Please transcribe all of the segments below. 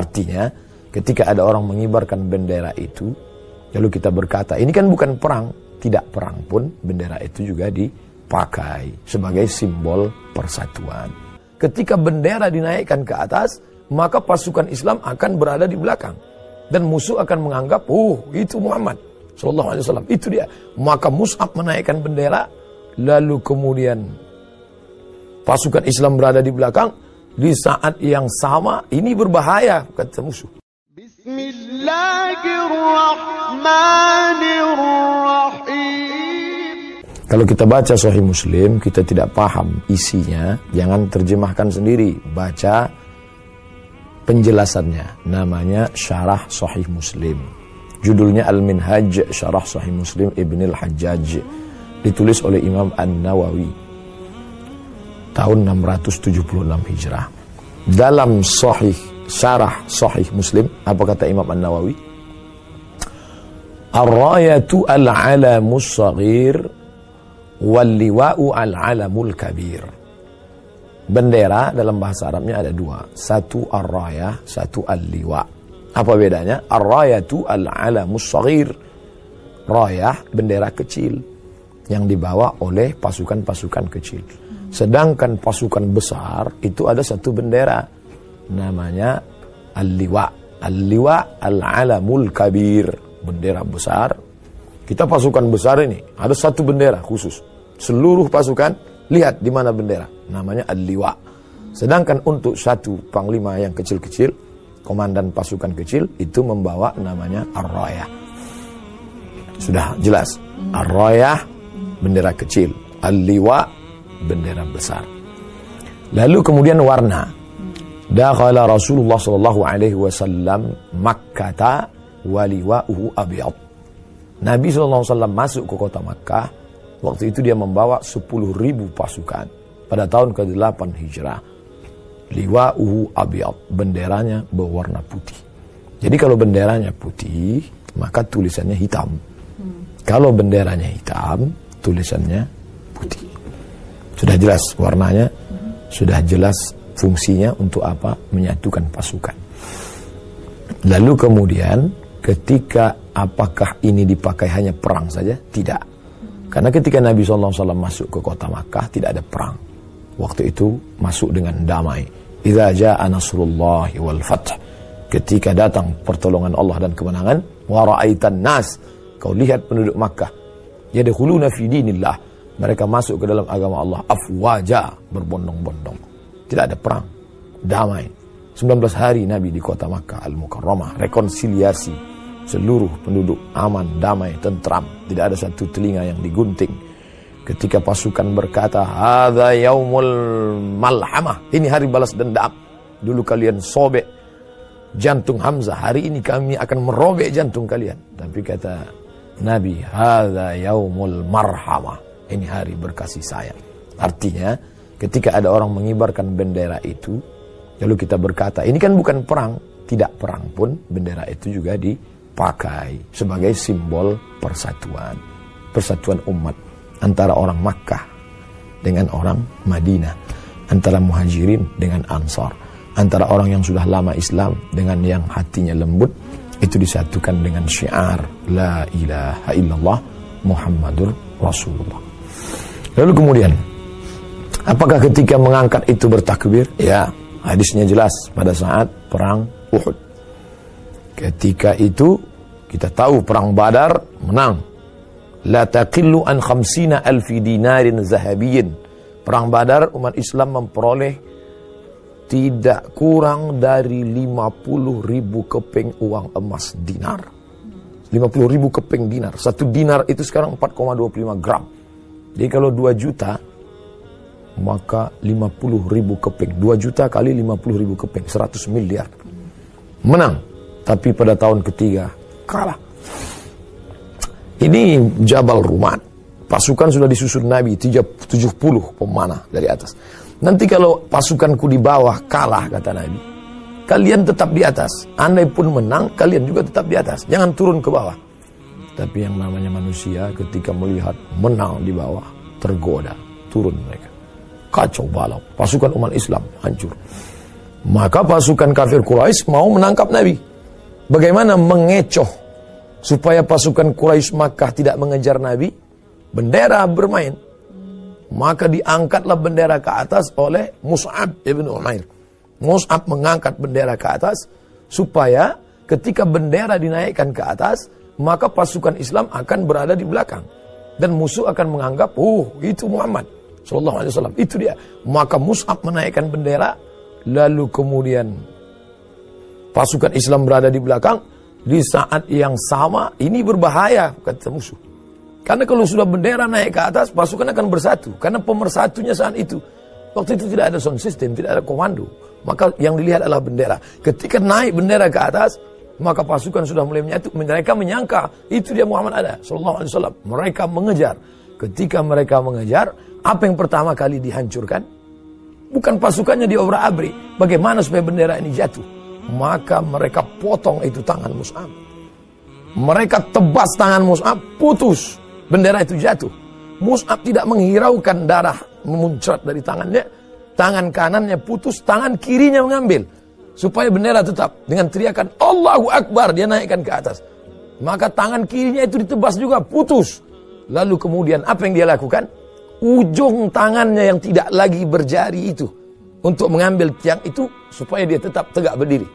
Artinya, ketika ada orang mengibarkan bendera itu, lalu kita berkata, ini kan bukan perang. Tidak perang pun, bendera itu juga dipakai sebagai simbol persatuan. Ketika bendera dinaikkan ke atas, maka pasukan Islam akan berada di belakang. Dan musuh akan menganggap, itu Muhammad sallallahu alaihi wasallam, itu dia. Maka Mus'ab menaikkan bendera, lalu kemudian pasukan Islam berada di belakang. Di saat yang sama, ini berbahaya, kata musuh. Bismillahirrahmanirrahim. Kalau kita baca Sahih Muslim, kita tidak paham isinya, jangan terjemahkan sendiri, baca penjelasannya. Namanya Syarah Sahih Muslim. Judulnya Al-Minhaj Syarah Sahih Muslim Ibn al-Hajjaj. Ditulis oleh Imam An-Nawawi tahun 676 Hijrah. Dalam Syarah Sahih Muslim, apa kata Imam An-Nawawi? Ar-rayatu al-alamus saghir wal-liwa'u al-alamul kabir. Bendera dalam bahasa Arabnya ada dua. Satu ar-rayah, satu al-liwa. Apa bedanya? Ar-rayatu al-alamus saghir. Rayah, bendera kecil yang dibawa oleh pasukan-pasukan kecil. Sedangkan pasukan besar itu ada satu bendera, namanya al-liwa. Al-liwa al-alamul kabir, bendera besar. Kita pasukan besar ini ada satu bendera khusus. Seluruh pasukan lihat di mana bendera, namanya al-liwa. Sedangkan untuk satu panglima yang kecil-kecil, komandan pasukan kecil itu membawa namanya ar-rayah. Sudah jelas. Ar-rayah bendera kecil, al-liwa bendera besar. Lalu kemudian warna. Dakhala Rasulullah sallallahu alaihi wasallam Makkah wa liwa'uhu abyad. Nabi sallallahu alaihi wasallam masuk ke kota Makkah. Waktu itu dia membawa 10.000 pasukan pada tahun ke-8 Hijrah. Liwa'uhu abyad, benderanya berwarna putih. Jadi kalau benderanya putih, maka tulisannya hitam. Kalau benderanya hitam, tulisannya putih. Sudah jelas warnanya, sudah jelas fungsinya untuk apa? Menyatukan pasukan. Lalu kemudian ketika apakah ini dipakai hanya perang saja? Tidak. Karena ketika Nabi SAW masuk ke kota Makkah tidak ada perang. Waktu itu masuk dengan damai. Idza jaa nasrullahi wal fath. Ketika datang pertolongan Allah dan kemenangan, wa ra'aitan nas, kau lihat penduduk Makkah, yadkhuluna fi dinillah, mereka masuk ke dalam agama Allah afwaja, berbondong-bondong. Tidak ada perang, damai. 19 hari Nabi di kota Makkah Al-Mukarramah, rekonsiliasi, seluruh penduduk aman, damai, tentram, tidak ada satu telinga yang digunting. Ketika pasukan berkata, hadza yaumul malhamah, ini hari balas dendam. Dulu kalian sobek jantung Hamzah, hari ini kami akan merobek jantung kalian. Tapi kata Nabi, hadza yaumul marhamah, ini hari berkasih sayang. Artinya, ketika ada orang mengibarkan bendera itu, lalu kita berkata, ini kan bukan perang. Tidak perang pun, bendera itu juga dipakai sebagai simbol persatuan. Persatuan umat antara orang Makkah dengan orang Madinah, antara muhajirin dengan ansar, antara orang yang sudah lama Islam dengan yang hatinya lembut, itu disatukan dengan syiar la ilaha illallah Muhammadur Rasulullah. Lalu kemudian, apakah ketika mengangkat itu bertakbir? Ya, hadisnya jelas pada saat perang Uhud. Ketika itu kita tahu perang Badar menang. La taqillu an 50,000 dinarin zahabiyyin. Perang Badar umat Islam memperoleh tidak kurang dari 50.000 keping uang emas dinar. 50.000 keping dinar. Satu dinar itu sekarang 4,25 gram. Jadi kalau 2 juta, maka 50.000 keping. 2 juta kali 50.000 keping, 100 miliar. Menang. Tapi pada tahun ketiga, kalah. Ini Jabal Rumat. Pasukan sudah disusun Nabi, 70 pemanah dari atas. Nanti kalau pasukanku di bawah kalah, kata Nabi, kalian tetap di atas. Andai pun menang, kalian juga tetap di atas. Jangan turun ke bawah. Tapi yang namanya manusia ketika melihat menang di bawah, tergoda, turun mereka. Kacau balau. Pasukan umat Islam hancur. Maka pasukan kafir Quraisy mau menangkap Nabi. Bagaimana mengecoh supaya pasukan Quraisy Makkah tidak mengejar Nabi? Bendera bermain. Maka diangkatlah bendera ke atas oleh Mus'ab ibn Umair. Mus'ab mengangkat bendera ke atas supaya ketika bendera dinaikkan ke atas, maka pasukan Islam akan berada di belakang. Dan musuh akan menganggap, itu Muhammad sallallahu alaihi wasallam, itu dia. Maka Mus'ab menaikkan bendera, lalu kemudian pasukan Islam berada di belakang. Di saat yang sama, ini berbahaya, kata musuh. Karena kalau sudah bendera naik ke atas, pasukan akan bersatu. Karena pemersatunya saat itu, waktu itu tidak ada sound system, tidak ada komando. Maka yang dilihat adalah bendera. Ketika naik bendera ke atas, maka pasukan sudah mulai menyatu. Mereka menyangka itu dia Muhammad ada, sallallahu alaihi wasallam. Mereka mengejar. Ketika mereka mengejar, apa yang pertama kali dihancurkan? Bukan pasukannya diobrak-abrik. Bagaimana supaya bendera ini jatuh? Maka mereka potong itu tangan Mus'ab. Mereka tebas tangan Mus'ab, putus. Bendera itu jatuh. Mus'ab tidak menghiraukan darah memuncrat dari tangannya. Tangan kanannya putus, tangan kirinya mengambil. Supaya bendera tetap. Dengan teriakan Allahu Akbar, dia naikkan ke atas. Maka tangan kirinya itu ditebas juga, putus. Lalu kemudian apa yang dia lakukan? Ujung tangannya yang tidak lagi berjari itu, untuk mengambil tiang itu, supaya dia tetap tegak berdiri.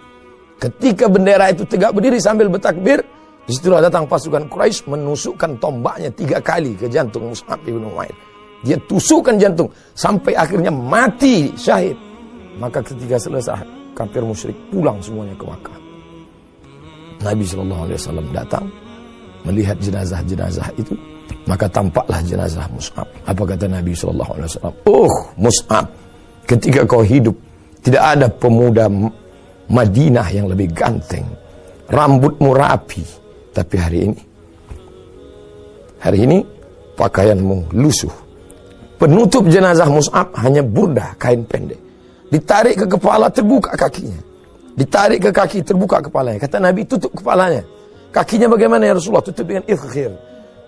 Ketika bendera itu tegak berdiri sambil bertakbir, disitulah datang pasukan Quraisy menusukkan tombaknya 3 kali ke jantung Mus'ab ibn Umair. Dia tusukkan jantung sampai akhirnya mati syahid. Maka ketika selesai, kafir musyrik pulang semuanya ke Makkah. Nabi SAW datang melihat jenazah-jenazah itu. Maka tampaklah jenazah Mus'ab. Apa kata Nabi SAW? Mus'ab, ketika kau hidup, tidak ada pemuda Madinah yang lebih ganteng, rambutmu rapi. Tapi hari ini pakaianmu lusuh. Penutup jenazah Mus'ab hanya burdah, kain pendek. Ditarik ke kepala, terbuka kakinya. Ditarik ke kaki, terbuka kepalanya. Kata Nabi, tutup kepalanya. Kakinya bagaimana ya Rasulullah? Tutup dengan izkhir.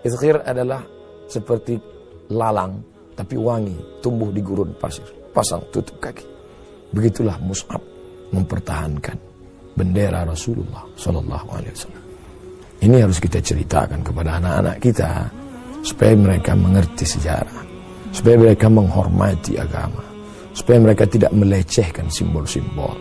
Izkhir adalah seperti lalang, tapi wangi, tumbuh di gurun pasir. Pasang, tutup kaki. Begitulah Mus'ab mempertahankan bendera Rasulullah sallallahu alaihi wasallam. Ini harus kita ceritakan kepada anak-anak kita, supaya mereka mengerti sejarah, supaya mereka menghormati agama, supaya mereka tidak melecehkan simbol-simbol.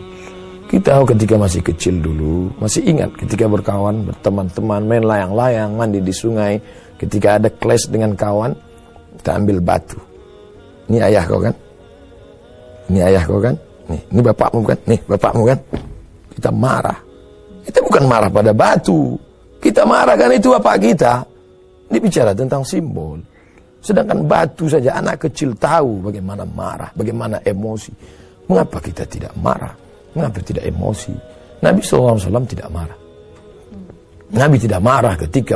Kita ketika masih kecil dulu, masih ingat ketika berkawan, berteman-teman, main layang-layang, mandi di sungai. Ketika ada clash dengan kawan, kita ambil batu. Ini ayah kau kan? Ini ayah kau kan? Ini bapakmu kan? Nih bapakmu kan? Kita marah. Kita bukan marah pada batu. Kita marah kan itu bapak kita. Ini bicara tentang simbol. Sedangkan batu saja anak kecil tahu bagaimana marah, bagaimana emosi. Mengapa kita tidak marah? Mengapa tidak emosi? Nabi SAW tidak marah. Nabi tidak marah ketika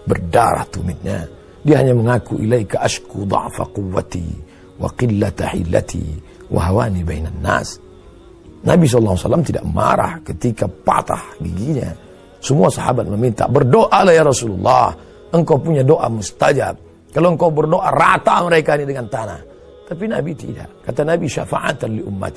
berdarah tumitnya. Dia hanya mengaku ilaika ashku dha'fa quwwati wa qillata hilati wa hawani bainan nas. Nabi SAW tidak marah ketika patah giginya. Semua sahabat meminta, berdoalah ya Rasulullah, engkau punya doa mustajab. Kalau engkau berdoa, rata mereka ini dengan tanah. Tapi Nabi tidak. Kata Nabi, syafa'atan li ummati.